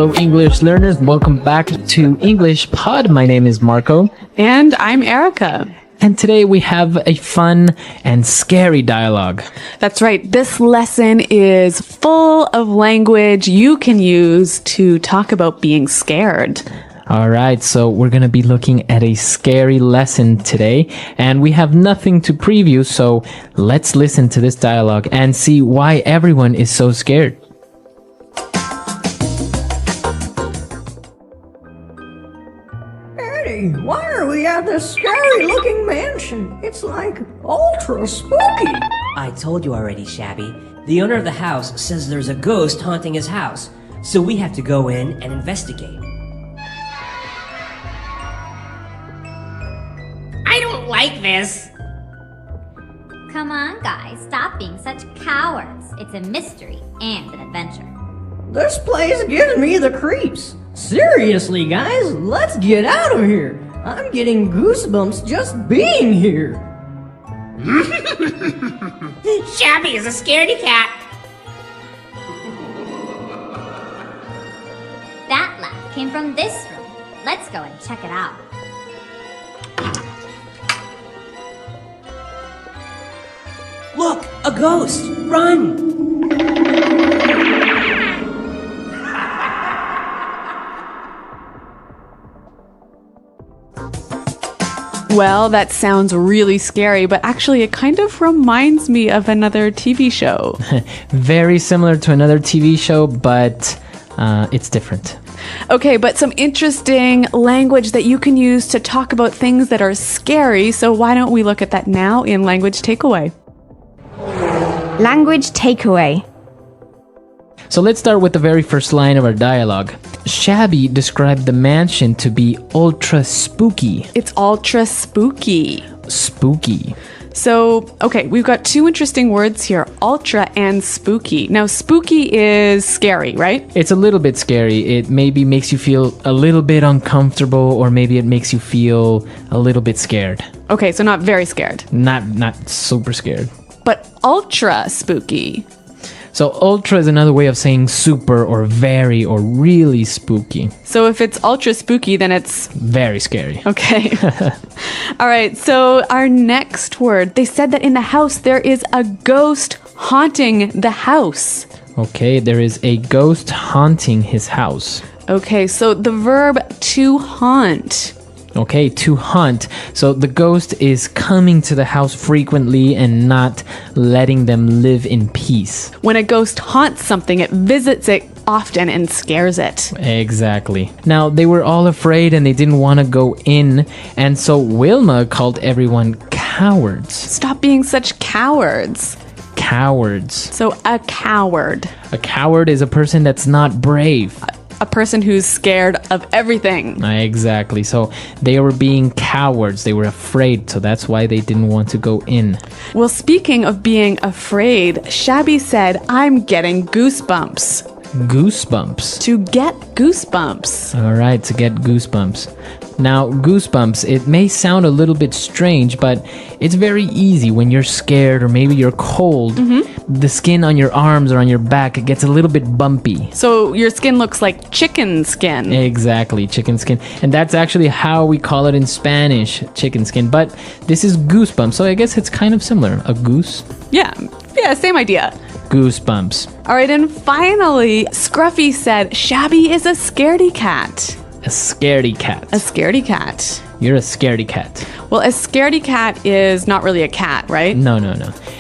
Hello, English learners. Welcome back to English Pod. My name is Marco. And I'm Erica. And today we have a fun and scary dialogue. That's right. This lesson is full of language you can use to talk about being scared. All right, so we're going to be looking at a scary lesson today, and we have nothing to preview, so let's listen to this dialogue and see why everyone is so scared. Eddie, why are we at this scary-looking mansion? It's like ultra spooky. I told you already, Shabby. The owner of the house says there's a ghost haunting his house, so we have to go in and investigate. I don't like this. Come on, guys, stop being such cowards. It's a mystery and an adventure. This place gives me the creeps. Seriously, guys, let's get out of here. I'm getting goosebumps just being here. Shabby is a scaredy cat. That laugh came from this room. Let's go and check it out. Look, a ghost! Run! Well, that sounds really scary, but actually it kind of reminds me of another TV show. Very similar to another TV show, but it's different. Okay, but some interesting language that you can use to talk about things that are scary. So why don't we look at that now in Language Takeaway? Language takeaway. So let's start with the very first line of our dialogue. Shabby described the mansion to be ultra spooky. It's ultra spooky. Spooky. So, okay, we've got two interesting words here, ultra and spooky. Now, spooky is scary, right? It's a little bit scary. It maybe makes you feel a little bit uncomfortable, or maybe it makes you feel a little bit scared. Okay, so not very scared. Not super scared. But ultra spooky. So ultra is another way of saying super or very or really spooky. So if it's ultra spooky, then it's very scary. okay. All right, so our next word. They said that in the house there is a ghost haunting the house. Okay, there is a ghost haunting his house. Okay, so the verb to haunt. Okay, to haunt. So the ghost is coming to the house frequently and not letting them live in peace. When a ghost haunts something, it visits it often and scares it. Exactly. Now, they were all afraid and they didn't want to go in, and so Wilma called everyone cowards. Stop being such cowards. Cowards. So a coward. A coward is a person that's not brave. A person who's scared of everything. Exactly. So they were being cowards. They were afraid. So that's why they didn't want to go in. Well, speaking of being afraid, Shabby said, I'm getting goosebumps. Goosebumps. To get goosebumps. All right, to get goosebumps. Now, goosebumps, it may sound a little bit strange, but it's very easy when you're scared or maybe you're cold. The skin on your arms or on your back, it gets a little bit bumpy. So your skin looks like chicken skin. Exactly, chicken skin. And that's actually how we call it in Spanish, chicken skin. But this is goosebumps, so I guess it's kind of similar. A goose? Yeah, same idea. Goosebumps. All right, and finally, Scruffy said, Shabby is a scaredy cat. A scaredy cat. A scaredy cat. You're a scaredy cat. Well, a scaredy cat is not really a cat, right? No.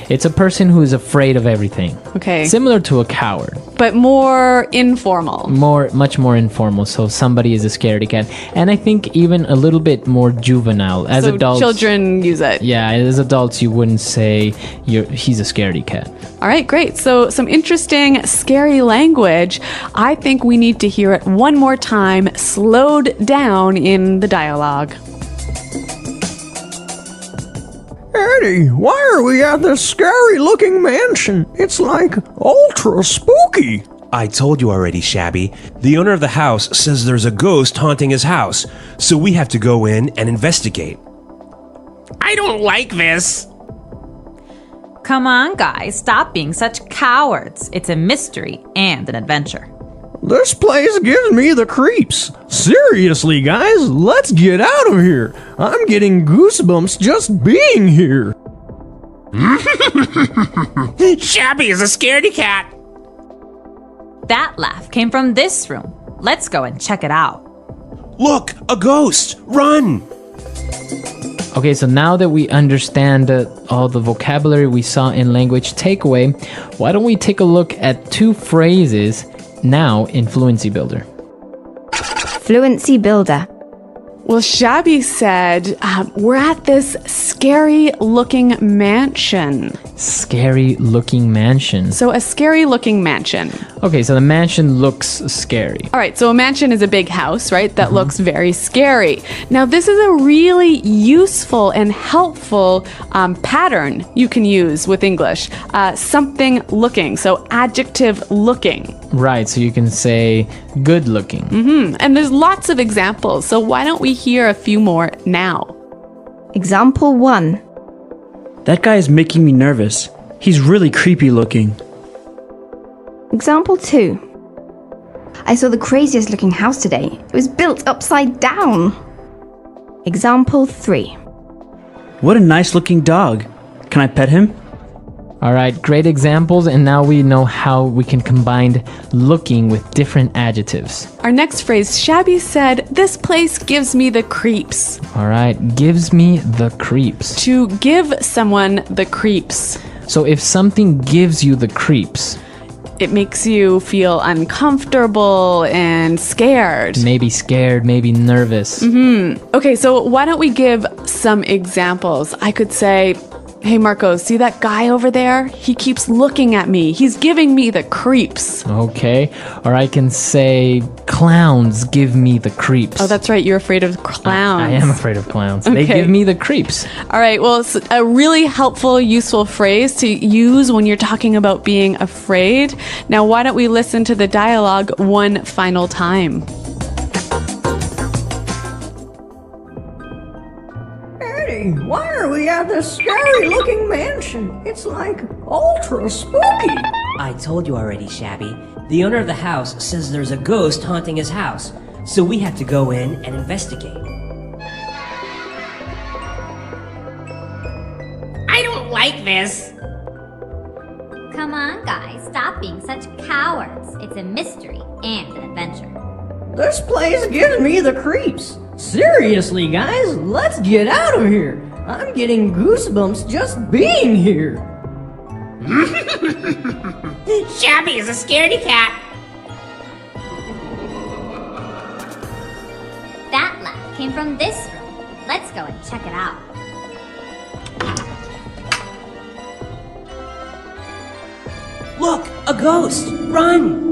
It's a person who is afraid of everything. Okay. Similar to a coward. But more informal. Much more informal. So somebody is a scaredy cat. And I think even a little bit more juvenile. As so adults, children use it. Yeah, as adults, you wouldn't say he's a scaredy cat. All right, great. So some interesting, scary language. I think we need to hear it one more time, slowed down in the dialogue. Eddie, why are we at this scary-looking mansion? It's like ultra spooky. I told you already, Shabby. The owner of the house says there's a ghost haunting his house, so we have to go in and investigate. I don't like this. Come on, guys, stop being such cowards. It's a mystery and an adventure. This place gives me the creeps. Seriously, guys, let's get out of here. I'm getting goosebumps just being here. Shabby is a scaredy cat. That laugh came from this room. Let's go and check it out. Look, a ghost! Run! Okay, so now that we understand all the vocabulary we saw in language takeaway, why don't we take a look at 2 phrases now in Fluency Builder? Fluency Builder. Well, Shabby said, we're at this scary-looking mansion. Scary-looking mansion. So a scary-looking mansion. Okay, so the mansion looks scary. All right, so a mansion is a big house, right? That looks very scary. Now, this is a really useful and helpful pattern you can use with English. Something looking, so adjective looking. Right, so you can say good-looking. And there's lots of examples, so why don't we hear a few more now? Example 1. That guy is making me nervous. He's really creepy looking. Example 2. I saw the craziest looking house today. It was built upside down. Example 3. What a nice looking dog. Can I pet him? All right, great examples, and now we know how we can combine looking with different adjectives. Our next phrase, Shabby said, this place gives me the creeps. All right, gives me the creeps. To give someone the creeps. So if something gives you the creeps, It makes you feel uncomfortable and scared. maybe scared, maybe nervous. Okay, so why don't we give some examples? I could say, hey, Marco, see that guy over there? He keeps looking at me. He's giving me the creeps. Okay, or I can say clowns give me the creeps. Oh, that's right. You're afraid of clowns. I am afraid of clowns. They Okay. give me the creeps. All right. Well, it's a really helpful, useful phrase to use when you're talking about being afraid. Now, why don't we listen to the dialogue one final time? Eddie, why are we at this scary-looking mansion? It's like ultra spooky. I told you already, Shabby. The owner of the house says there's a ghost haunting his house, so we have to go in and investigate. I don't like this. Come on, guys, stop being such cowards. It's a mystery and an adventure. This place gives me the creeps. Seriously, guys, let's get out of here. I'm getting goosebumps just being here. Shabby is a scaredy cat. That laugh came from this room. Let's go and check it out. Look, a ghost! Run!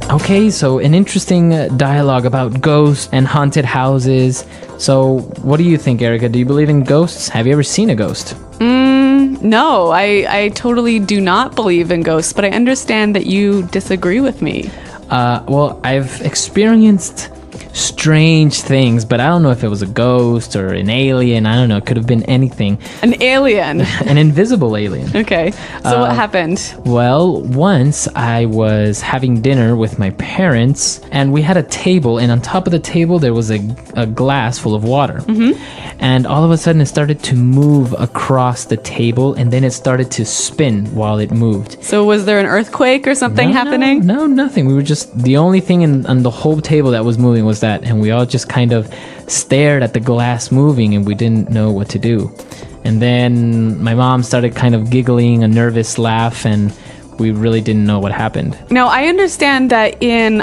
Okay, so an interesting dialogue about ghosts and haunted houses. So, what do you think, Erica? Do you believe in ghosts? Have you ever seen a ghost? No, I totally do not believe in ghosts, but I understand that you disagree with me. Well, I've experienced strange things, but I don't know if it was a ghost or an alien. I don't know. It could have been anything. An alien. An invisible alien. Okay, so what happened? Well, once I was having dinner with my parents, and we had a table, and on top of the table there was a glass full of water. And all of a sudden it started to move across the table, and then it started to spin while it moved. So was there an earthquake or something happening? No, nothing. We were just, the only thing on the whole table that was moving was that, and we all just kind of stared at the glass moving, and we didn't know what to do. And then my mom started kind of giggling, a nervous laugh, and we really didn't know what happened. Now, I understand that in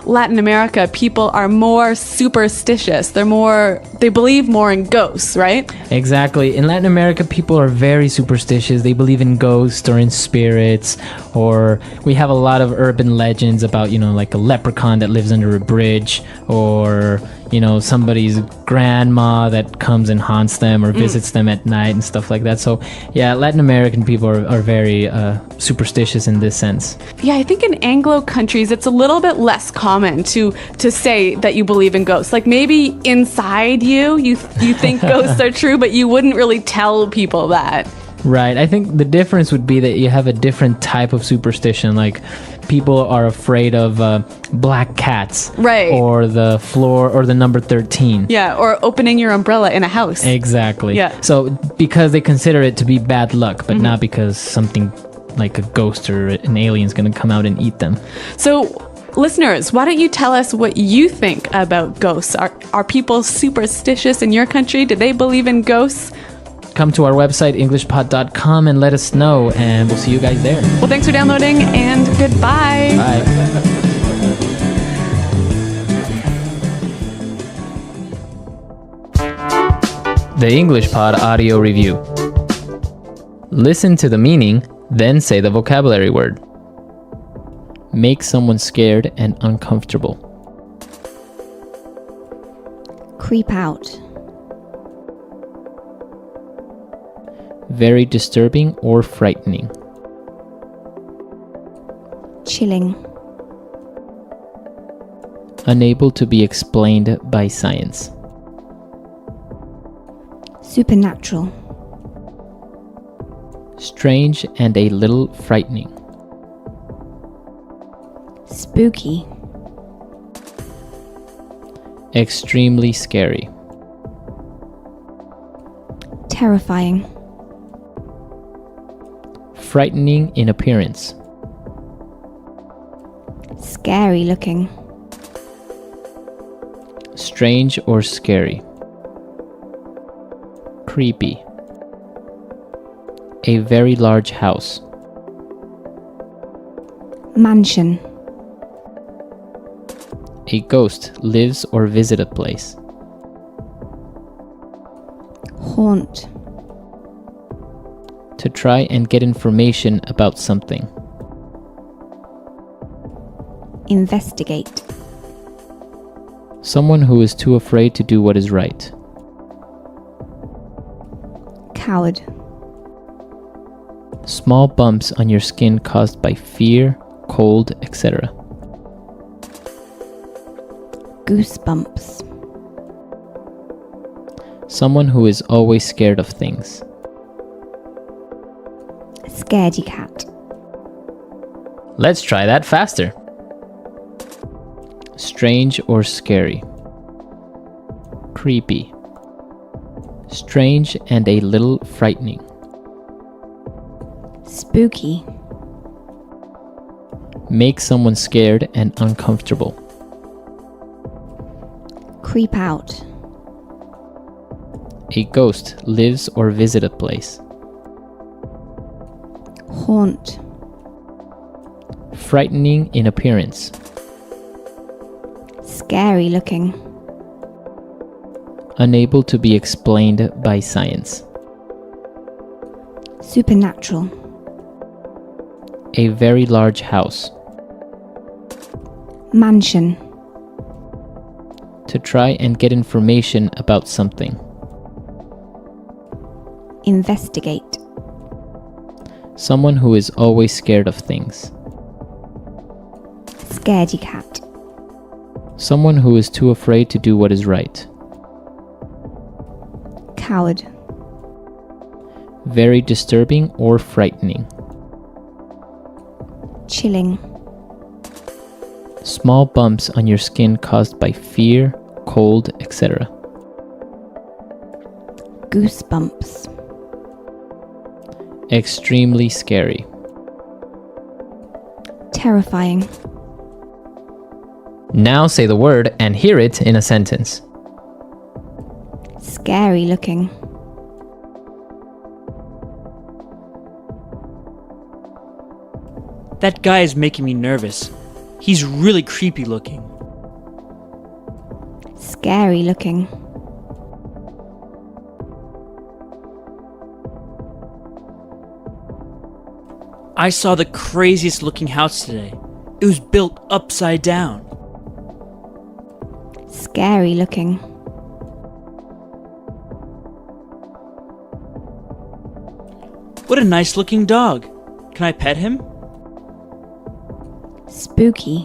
Latin America, people are more superstitious. They believe more in ghosts, right? Exactly. In Latin America, people are very superstitious. They believe in ghosts or in spirits, or we have a lot of urban legends about, like a leprechaun that lives under a bridge, or, somebody's grandma that comes and haunts them or visits them at night and stuff like that. So yeah, Latin American people are very superstitious in this sense. Yeah, I think in Anglo countries it's a little bit less common to say that you believe in ghosts. Like maybe inside you think ghosts are true, but you wouldn't really tell people that. Right. I think the difference would be that you have a different type of superstition. Like people are afraid of black cats. Right. Or the floor or the number 13. Yeah, or opening your umbrella in a house. Exactly. Yeah. So because they consider it to be bad luck, but not because something like a ghost or an alien is going to come out and eat them. So listeners, why don't you tell us what you think about ghosts? Are people superstitious in your country? Do they believe in ghosts? Come to our website, englishpod.com, and let us know, and we'll see you guys there. Well, thanks for downloading, and goodbye. Bye. The English Pod Audio Review. Listen to the meaning, then say the vocabulary word. Make someone scared and uncomfortable. Creep out. Very disturbing or frightening. Chilling. Unable to be explained by science. Supernatural. Strange and a little frightening. Spooky. Extremely scary. Terrifying. Frightening in appearance. Scary looking. Strange or scary. Creepy. A very large house. Mansion. A ghost lives or visits a place. Haunt. To try and get information about something. Investigate. Someone who is too afraid to do what is right. Coward. Small bumps on your skin caused by fear, cold, etc. Goosebumps. Someone who is always scared of things. Scaredy cat. Let's try that faster. Strange or scary. Creepy. Strange and a little frightening. Spooky. Make someone scared and uncomfortable. Creep out. A ghost lives or visits a place. Haunt. Frightening in appearance. Scary looking. Unable to be explained by science. Supernatural. A very large house. Mansion. To try and get information about something. Investigate. Someone who is always scared of things. Scaredy cat. Someone who is too afraid to do what is right. Coward. Very disturbing or frightening. Chilling. Small bumps on your skin caused by fear, cold, etc. Goosebumps. Extremely scary. Terrifying. Now say the word and hear it in a sentence. Scary looking. That guy is making me nervous. He's really creepy looking. Scary looking. I saw the craziest looking house today. It was built upside down. scary looking. What a nice looking dog. Can I pet him? Spooky.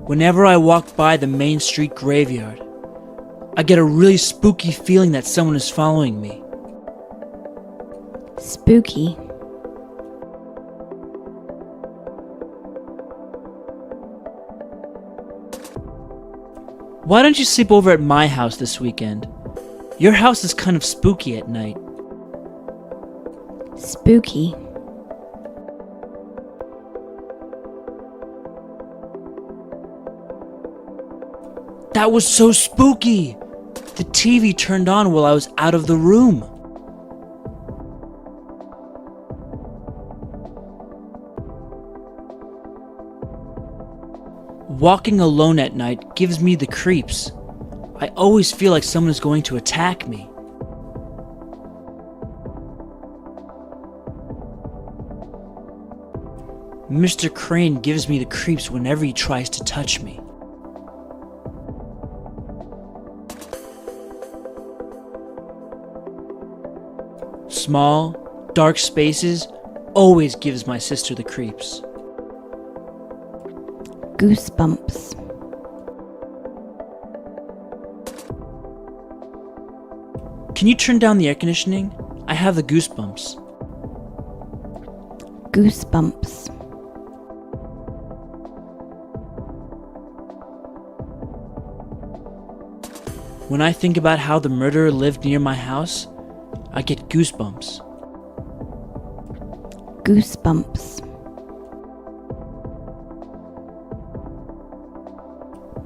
Whenever I walk by the Main Street graveyard, I get a really spooky feeling that someone is following me. Spooky. Why don't you sleep over at my house this weekend? Your house is kind of spooky at night. Spooky. That was so spooky! The TV turned on while I was out of the room. Walking alone at night gives me the creeps. I always feel like someone is going to attack me. Mr. Crane gives me the creeps whenever he tries to touch me. Small, dark spaces always gives my sister the creeps. Goosebumps. Can you turn down the air conditioning? I have the goosebumps. Goosebumps. When I think about how the murderer lived near my house, I get goosebumps. Goosebumps.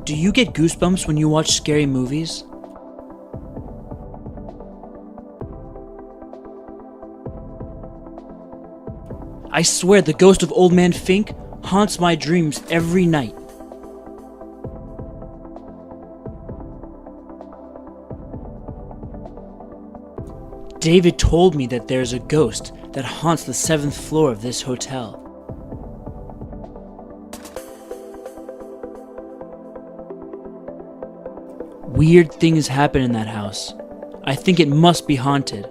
Do you get goosebumps when you watch scary movies? I swear the ghost of Old Man Fink haunts my dreams every night. David told me that there's a ghost that haunts the 7th floor of this hotel. Weird things happen in that house. I think it must be haunted.